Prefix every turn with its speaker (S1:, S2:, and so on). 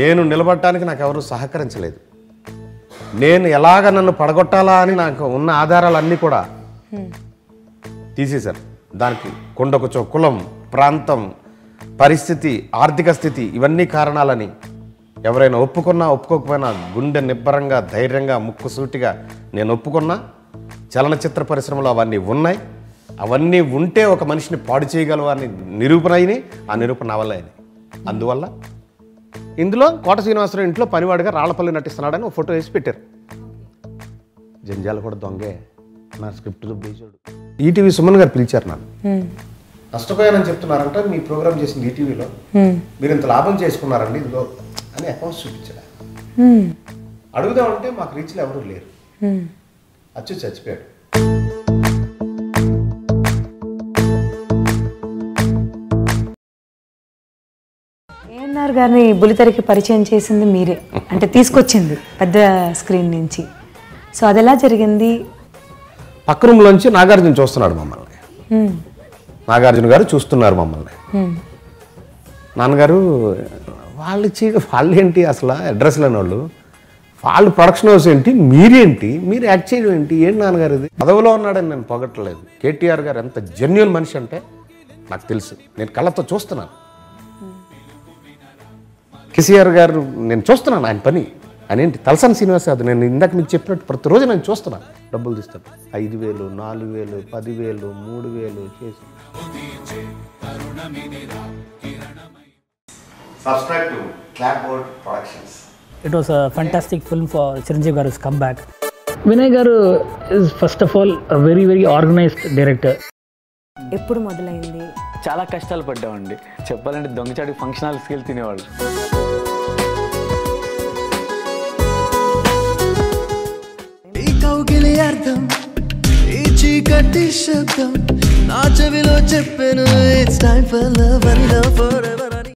S1: నేను నిలబడటానికి నాకు ఎవరు సహకరించలేదు. నేను ఎలాగ నన్ను పడగొట్టాలా అని నాకు ఉన్న ఆధారాలన్నీ కూడా తీసేశారు. దానికి కొండకొచ్చో కులం, ప్రాంతం, పరిస్థితి, ఆర్థిక స్థితి ఇవన్నీ కారణాలని ఎవరైనా ఒప్పుకున్నా ఒప్పుకోకపోయినా గుండె నిబ్బరంగా ధైర్యంగా ముక్కుసూటిగా నేను ఒప్పుకున్నా. చలనచిత్ర పరిశ్రమలో అవన్నీ ఉన్నాయి. అవన్నీ ఉంటే ఒక మనిషిని పాడు చేయగలవు అని నిరూపణ అయినాయి. ఆ నిరూపణ నా వల్ల అయినాయి. అందువల్ల ఇందులో కోట శ్రీనివాసరావు ఇంట్లో పనివాడిగా రాళ్లపల్లి నటిస్తున్నాడని ఒక ఫోటో వేసి పెట్టారు. జంజాల కూడా దొంగే నా స్క్రిప్ట్ బేసాడు. ఈటీవీ సుమన్ గారు పిలిచారు నన్ను. నష్టపోయానని చెప్తున్నారంట మీ ప్రోగ్రామ్ చేసింది ఈటీవీలో, మీరు ఇంత లాభం చేసుకున్నారండి ఇదిగో అని అకౌంట్స్ చూపించాడు. అడుగుదామంటే మాకు రీచ్లో ఎవరు లేరు. అచ్చు చచ్చిపోయాడు.
S2: ఏఎన్ఆర్ గారిని బుల్లితెరకి పరిచయం చేసింది మీరే, అంటే తీసుకొచ్చింది పెద్ద స్క్రీన్ నుంచి. సో అది ఎలా జరిగింది?
S1: పక్క రూమ్లోంచి నాగార్జున చూస్తున్నాడు మమ్మల్ని. నాగార్జున గారు చూస్తున్నారు మమ్మల్ని. నాన్నగారు వాళ్ళేంటి అసలు అడ్రస్ లేని వాళ్ళు ప్రొడక్షన్ హౌస్ ఏంటి, మీరేంటి, మీరు యాక్ట్ చేయడం ఏంటి నాన్నగారు ఇది పదవిలో ఉన్నాడని నేను పొగట్టలేదు. కేటీఆర్ గారు ఎంత జెన్యూన్ మనిషి అంటే నాకు తెలుసు. నేను కళ్ళతో చూస్తున్నాను. కేసీఆర్ గారు నేను చూస్తున్నాను ఆయన పని. ఆయన ఏంటి తలసాని శ్రీనివాస్ అది నేను ఇందాక మీకు చెప్పినట్టు ప్రతిరోజు నేను చూస్తున్నాను. డబ్బులు తీస్తాను 5,000, 4,000, 10,000, 3,000 చేసి. Subscribe to Clapboard Productions.
S3: It was a fantastic film for Chiranjeevi Garu's comeback. Vinay Garu is first of all a very organized director.
S2: ఎప్పుడు మొదలైంది?
S4: చాలా కష్టాలు పడ్డామండి. చెప్పాలంటే దొంగచాటి ఫంక్షన్ హాల్స్కి వెళ్ళి తినేవాళ్ళు.
S5: అర్థం ఈ చీకటి శబ్దం నా చెవిలో చెప్పెను. It's time for love and love forever.